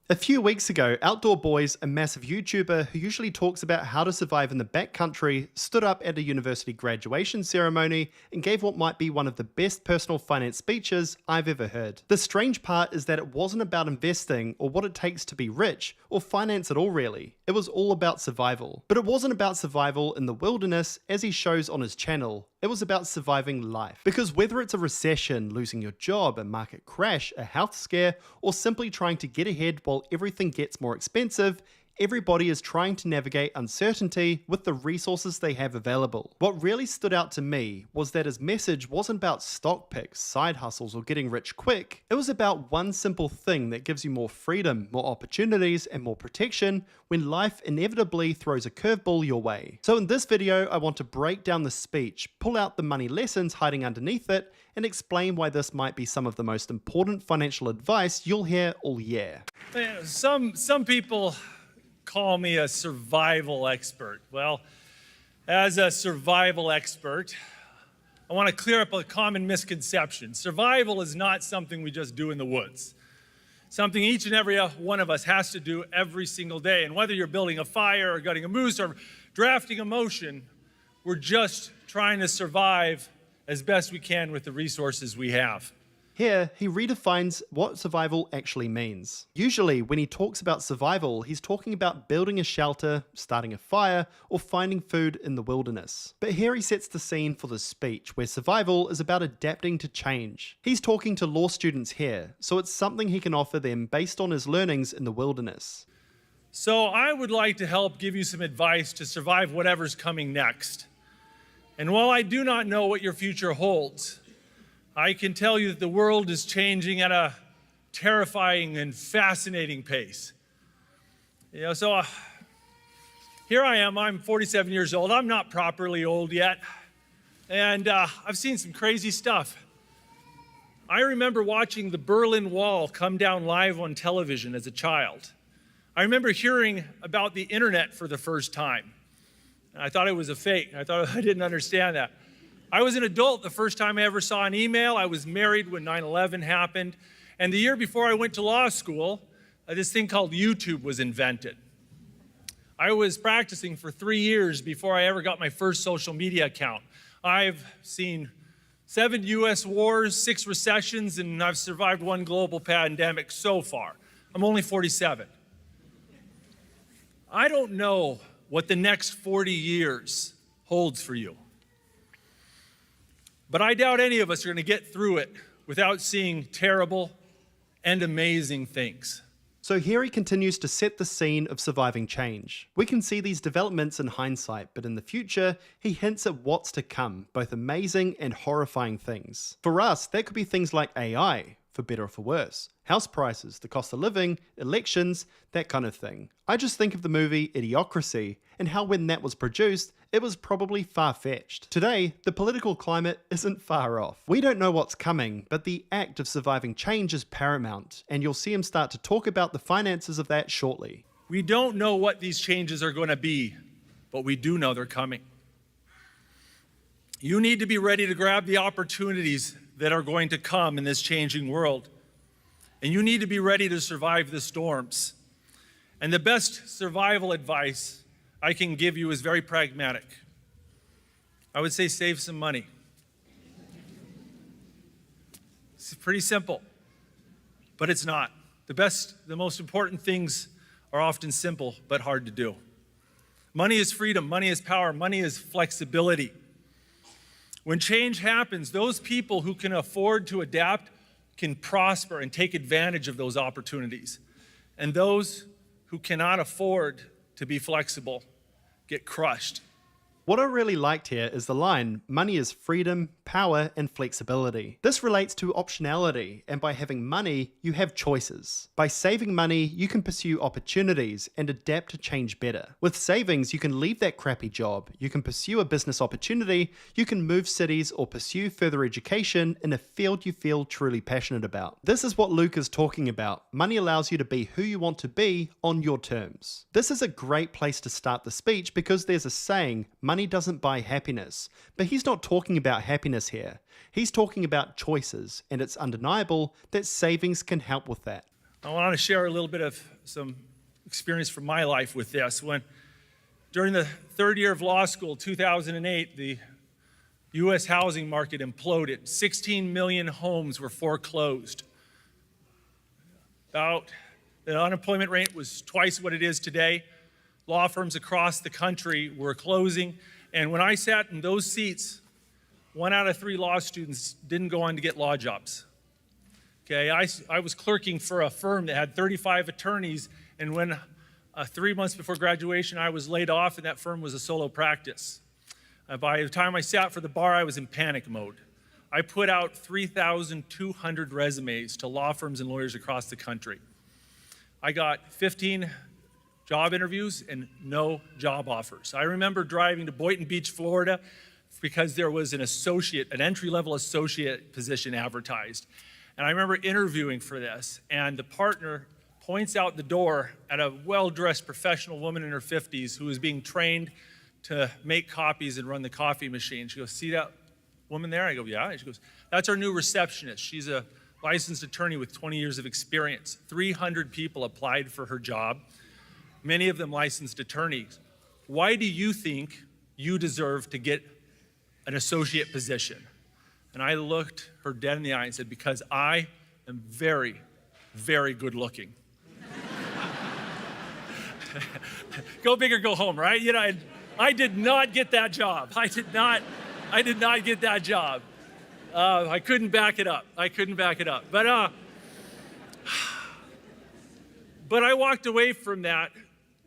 A few weeks ago, Outdoor Boys, a massive YouTuber who usually talks about how to survive in the backcountry, stood up at a university graduation ceremony and gave what might be one of the best personal finance speeches I've ever heard. The strange part is that it wasn't about investing or what it takes to be rich or finance at all really. It was all about survival. But it wasn't about survival in the wilderness as he shows on his channel. It was about surviving life. Because whether it's a recession, losing your job, a market crash, a health scare, or simply trying to get ahead while everything gets more expensive, everybody is trying to navigate uncertainty with the resources they have available. What really stood out to me was that his message wasn't about stock picks, side hustles, or getting rich quick. It was about one simple thing that gives you more freedom, more opportunities, and more protection when life inevitably throws a curveball your way. So in this video, I want to break down the speech, pull out the money lessons hiding underneath it, and explain why this might be some of the most important financial advice you'll hear all year. Some people call me a survival expert. Well, as a survival expert, I want to clear up a common misconception. Survival is not something we just do in the woods. Something each and every one of us has to do every single day. And whether you're building a fire or gutting a moose or drafting a motion, we're just trying to survive as best we can with the resources we have. Here, he redefines what survival actually means. Usually, when he talks about survival, he's talking about building a shelter, starting a fire, or finding food in the wilderness. But here he sets the scene for the speech, where survival is about adapting to change. He's talking to law students here, so it's something he can offer them based on his learnings in the wilderness. So I would like to help give you some advice to survive whatever's coming next. And while I do not know what your future holds, I can tell you that the world is changing at a terrifying and fascinating pace. Here I am, I'm 47 years old. I'm not properly old yet. And I've seen some crazy stuff. I remember watching the Berlin Wall come down live on television as a child. I remember hearing about the internet for the first time. I thought it was a fake. I didn't understand that. I was an adult the first time I ever saw an email. I was married when 9/11 happened. And the year before I went to law school, this thing called YouTube was invented. I was practicing for 3 years before I ever got my first social media account. I've seen 7 US wars, 6 recessions, and I've survived 1 global pandemic so far. I'm only 47. I don't know what the next 40 years holds for you. But I doubt any of us are going to get through it without seeing terrible and amazing things. So here he continues to set the scene of surviving change. We can see these developments in hindsight, but in the future, he hints at what's to come, both amazing and horrifying things. For us, that could be things like AI, for better or for worse, house prices, the cost of living, elections, that kind of thing. I just think of the movie Idiocracy and how when that was produced, it was probably far-fetched. Today, the political climate isn't far off. We don't know what's coming, but the act of surviving change is paramount, and you'll see him start to talk about the finances of that shortly. We don't know what these changes are going to be, but we do know they're coming. You need to be ready to grab the opportunities that are going to come in this changing world. And you need to be ready to survive the storms. And the best survival advice I can give you is very pragmatic. I would say save some money. It's pretty simple, but it's not. The most important things are often simple, but hard to do. Money is freedom, money is power, money is flexibility. When change happens, those people who can afford to adapt can prosper and take advantage of those opportunities. And those who cannot afford to be flexible get crushed. What I really liked here is the line, money is freedom, power, and flexibility. This relates to optionality, and by having money, you have choices. By saving money, you can pursue opportunities and adapt to change better. With savings, you can leave that crappy job, you can pursue a business opportunity, you can move cities or pursue further education in a field you feel truly passionate about. This is what Luke is talking about. Money allows you to be who you want to be on your terms. This is a great place to start the speech because there's a saying, money doesn't buy happiness, but he's not talking about happiness here. He's talking about choices, and it's undeniable that savings can help with that. I want to share a little bit of some experience from my life with this. During the third year of law school, 2008, the U.S. housing market imploded. 16 million homes were foreclosed. The unemployment rate was twice what it is today. Law firms across the country were closing. And when I sat in those seats, 1 out of 3 law students didn't go on to get law jobs. Okay, I was clerking for a firm that had 35 attorneys, and when 3 months before graduation, I was laid off, and that firm was a solo practice. By the time I sat for the bar, I was in panic mode. I put out 3,200 resumes to law firms and lawyers across the country. I got 15 job interviews and no job offers. I remember driving to Boynton Beach, Florida, because there was an entry-level associate position advertised. And I remember interviewing for this, and the partner points out the door at a well-dressed professional woman in her 50s who was being trained to make copies and run the coffee machine. She goes, "See that woman there?" I go, "Yeah." She goes, "That's our new receptionist. She's a licensed attorney with 20 years of experience." 300 people applied for her job, many of them licensed attorneys. "Why do you think you deserve to get an associate position?" And I looked her dead in the eye and said, "Because I am very, very good looking." Go big or go home, right? You know, I did not get that job. I did not get that job. I couldn't back it up. But I walked away from that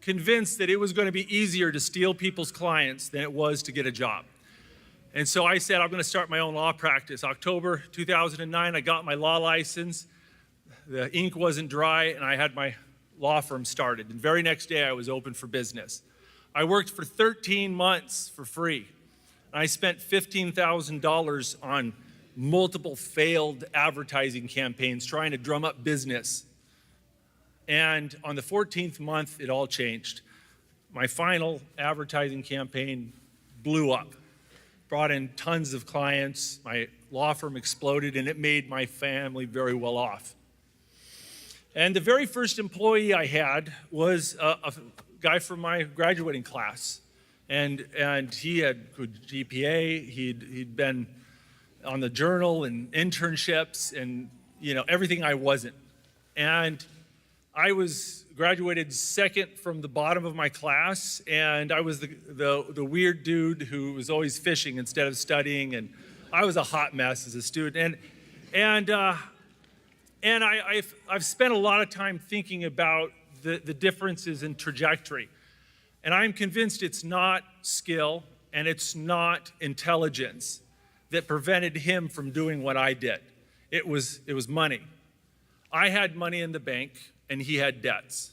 convinced that it was going to be easier to steal people's clients than it was to get a job. And so I said, I'm going to start my own law practice. October 2009, I got my law license. The ink wasn't dry, and I had my law firm started. And the very next day, I was open for business. I worked for 13 months for free. And I spent $15,000 on multiple failed advertising campaigns trying to drum up business. And on the 14th month, it all changed. My final advertising campaign blew up. Brought in tons of clients, my law firm exploded, and it made my family very well off. And the very first employee I had was a guy from my graduating class. And he had good GPA, he'd been on the Journal and internships and, you know, everything I wasn't. And I was graduated second from the bottom of my class, and I was the weird dude who was always fishing instead of studying, and I was a hot mess as a student. And I've spent a lot of time thinking about the differences in trajectory, and I'm convinced it's not skill and it's not intelligence that prevented him from doing what I did. It was money. I had money in the bank, and he had debts.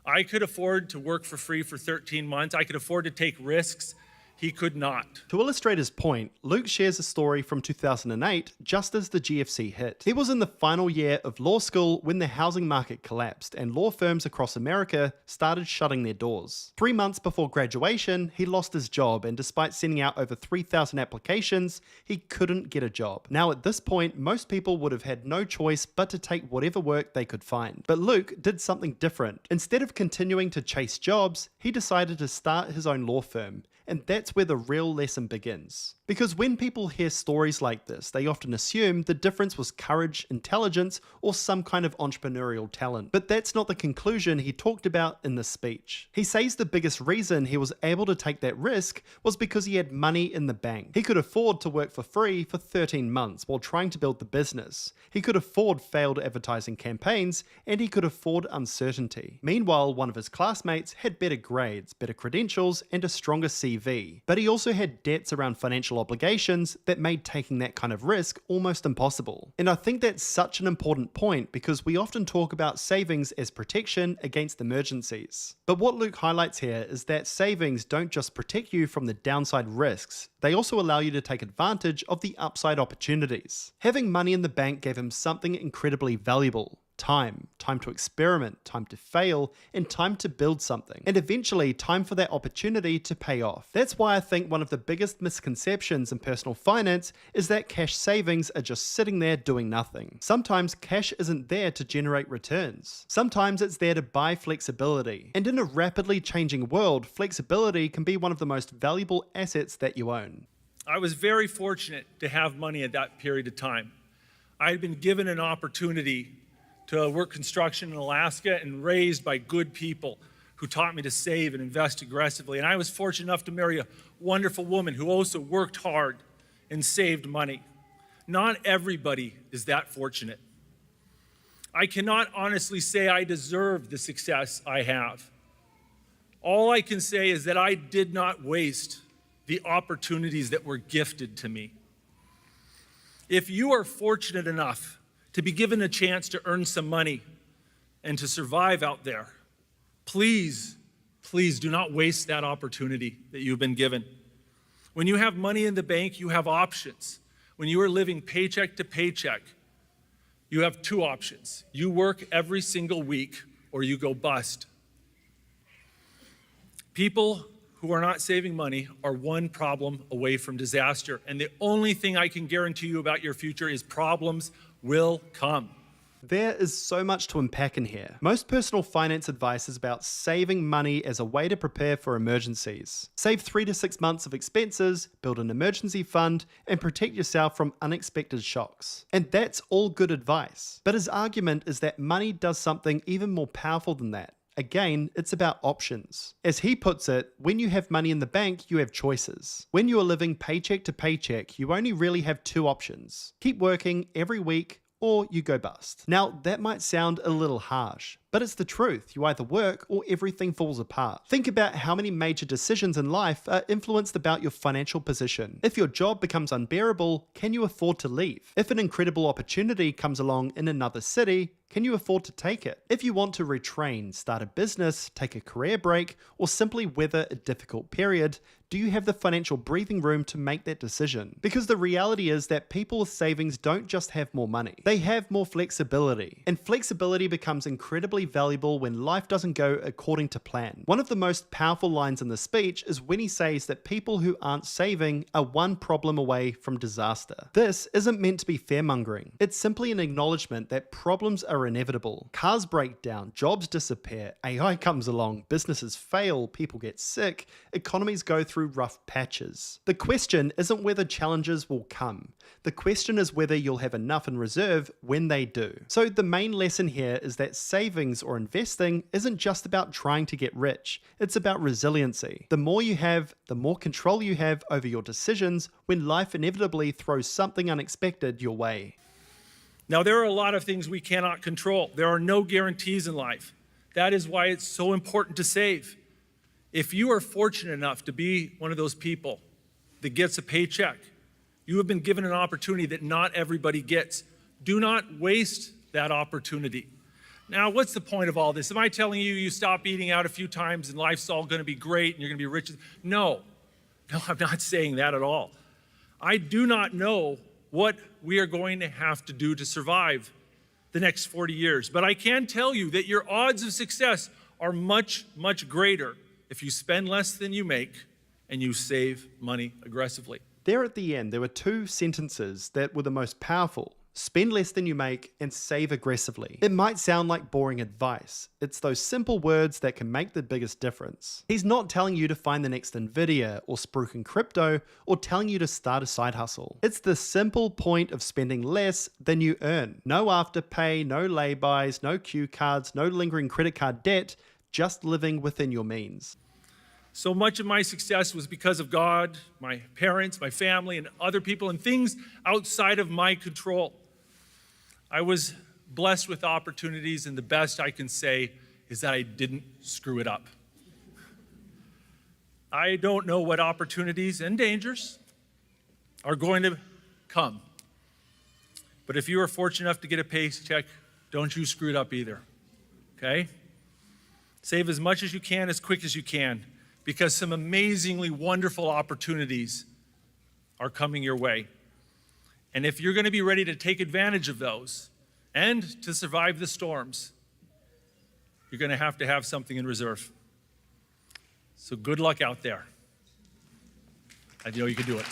I could afford to work for free for 13 months. I could afford to take risks. He could not. To illustrate his point, Luke shares a story from 2008, just as the GFC hit. He was in the final year of law school when the housing market collapsed and law firms across America started shutting their doors. 3 months before graduation, he lost his job, and despite sending out over 3,000 applications, he couldn't get a job. Now at this point, most people would have had no choice but to take whatever work they could find. But Luke did something different. Instead of continuing to chase jobs, he decided to start his own law firm. And that's where the real lesson begins. Because when people hear stories like this, they often assume the difference was courage, intelligence, or some kind of entrepreneurial talent. But that's not the conclusion he talked about in this speech. He says the biggest reason he was able to take that risk was because he had money in the bank. He could afford to work for free for 13 months while trying to build the business. He could afford failed advertising campaigns, and he could afford uncertainty. Meanwhile, one of his classmates had better grades, better credentials, and a stronger CV. But he also had debts around financial obligations that made taking that kind of risk almost impossible. And I think that's such an important point because we often talk about savings as protection against emergencies. But what Luke highlights here is that savings don't just protect you from the downside risks, they also allow you to take advantage of the upside opportunities. Having money in the bank gave him something incredibly valuable: Time to experiment, time to fail, and time to build something. And eventually, time for that opportunity to pay off. That's why I think one of the biggest misconceptions in personal finance is that cash savings are just sitting there doing nothing. Sometimes cash isn't there to generate returns. Sometimes it's there to buy flexibility. And in a rapidly changing world, flexibility can be one of the most valuable assets that you own. I was very fortunate to have money at that period of time. I had been given an opportunity to work construction in Alaska and raised by good people who taught me to save and invest aggressively. And I was fortunate enough to marry a wonderful woman who also worked hard and saved money. Not everybody is that fortunate. I cannot honestly say I deserve the success I have. All I can say is that I did not waste the opportunities that were gifted to me. If you are fortunate enough to be given a chance to earn some money and to survive out there, please do not waste that opportunity that you've been given. When you have money in the bank, you have options. When you are living paycheck to paycheck, you have two options. You work every single week or you go bust. People who are not saving money are one problem away from disaster. And the only thing I can guarantee you about your future is problems will come. There is so much to unpack in here. Most personal finance advice is about saving money as a way to prepare for emergencies. Save 3 to 6 months of expenses, build an emergency fund, and protect yourself from unexpected shocks. And that's all good advice. But his argument is that money does something even more powerful than that. Again, it's about options. As he puts it, when you have money in the bank, you have choices. When you are living paycheck to paycheck, you only really have two options. Keep working every week, or you go bust. Now, that might sound a little harsh, but it's the truth. You either work or everything falls apart. Think about how many major decisions in life are influenced about your financial position. If your job becomes unbearable, can you afford to leave? If an incredible opportunity comes along in another city, can you afford to take it? If you want to retrain, start a business, take a career break, or simply weather a difficult period, do you have the financial breathing room to make that decision? Because the reality is that people with savings don't just have more money, they have more flexibility. And flexibility becomes incredibly valuable when life doesn't go according to plan. One of the most powerful lines in the speech is when he says that people who aren't saving are one problem away from disaster. This isn't meant to be fearmongering. It's simply an acknowledgement that problems are inevitable. Cars break down, jobs disappear, AI comes along, businesses fail, people get sick, economies go through rough patches. The question isn't whether challenges will come. The question is whether you'll have enough in reserve when they do. So the main lesson here is that savings or investing isn't just about trying to get rich. It's about resiliency. The more you have, the more control you have over your decisions when life inevitably throws something unexpected your way. Now, there are a lot of things we cannot control. There are no guarantees in life. That is why it's so important to save. If you are fortunate enough to be one of those people that gets a paycheck, you have been given an opportunity that not everybody gets. Do not waste that opportunity. Now, what's the point of all this? Am I telling you you stop eating out a few times and life's all going to be great and you're going to be rich? No, I'm not saying that at all. I do not know what we are going to have to do to survive the next 40 years. But I can tell you that your odds of success are much, much greater if you spend less than you make and you save money aggressively. There at the end, there were two sentences that were the most powerful. Spend less than you make and save aggressively. It might sound like boring advice. It's those simple words that can make the biggest difference. He's not telling you to find the next Nvidia or spruik in crypto or telling you to start a side hustle. It's the simple point of spending less than you earn. No afterpay, no lay-bys, no cue cards, no lingering credit card debt, just living within your means. So much of my success was because of God, my parents, my family, and other people, and things outside of my control. I was blessed with opportunities, and the best I can say is that I didn't screw it up. I don't know what opportunities and dangers are going to come. But if you are fortunate enough to get a paycheck, don't you screw it up either, okay? Save as much as you can, as quick as you can, because some amazingly wonderful opportunities are coming your way. And if you're going to be ready to take advantage of those And to survive the storms, you're going to have something in reserve. So good luck out there. I know you can do it.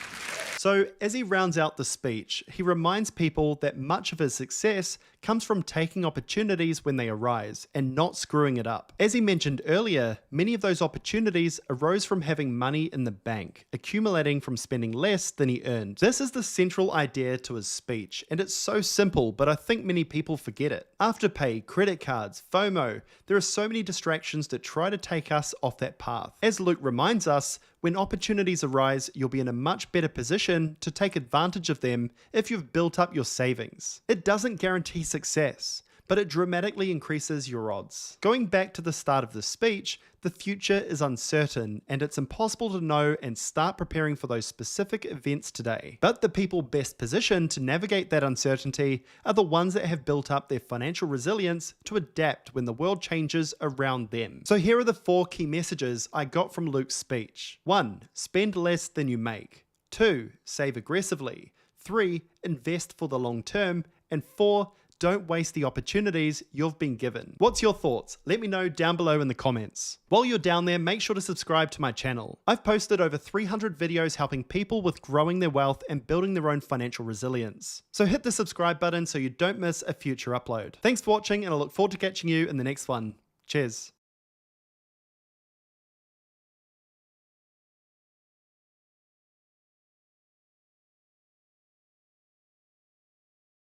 So, as he rounds out the speech, he reminds people that much of his success comes from taking opportunities when they arise and not screwing it up. As he mentioned earlier, many of those opportunities arose from having money in the bank, accumulating from spending less than he earned. This is the central idea to his speech, and it's so simple, but I think many people forget it. Afterpay, credit cards, FOMO, there are so many distractions that try to take us off that path. As Luke reminds us, when opportunities arise, you'll be in a much better position to take advantage of them if you've built up your savings. It doesn't guarantee success, but it dramatically increases your odds. Going back to the start of the speech, the future is uncertain and it's impossible to know and start preparing for those specific events today. But the people best positioned to navigate that uncertainty are the ones that have built up their financial resilience to adapt when the world changes around them. So here are the 4 key messages I got from Luke's speech. 1. Spend less than you make. 2. Save aggressively. 3. Invest for the long term. And 4. Don't waste the opportunities you've been given. What's your thoughts? Let me know down below in the comments. While you're down there, make sure to subscribe to my channel. I've posted over 300 videos helping people with growing their wealth and building their own financial resilience. So hit the subscribe button so you don't miss a future upload. Thanks for watching, and I look forward to catching you in the next one. Cheers.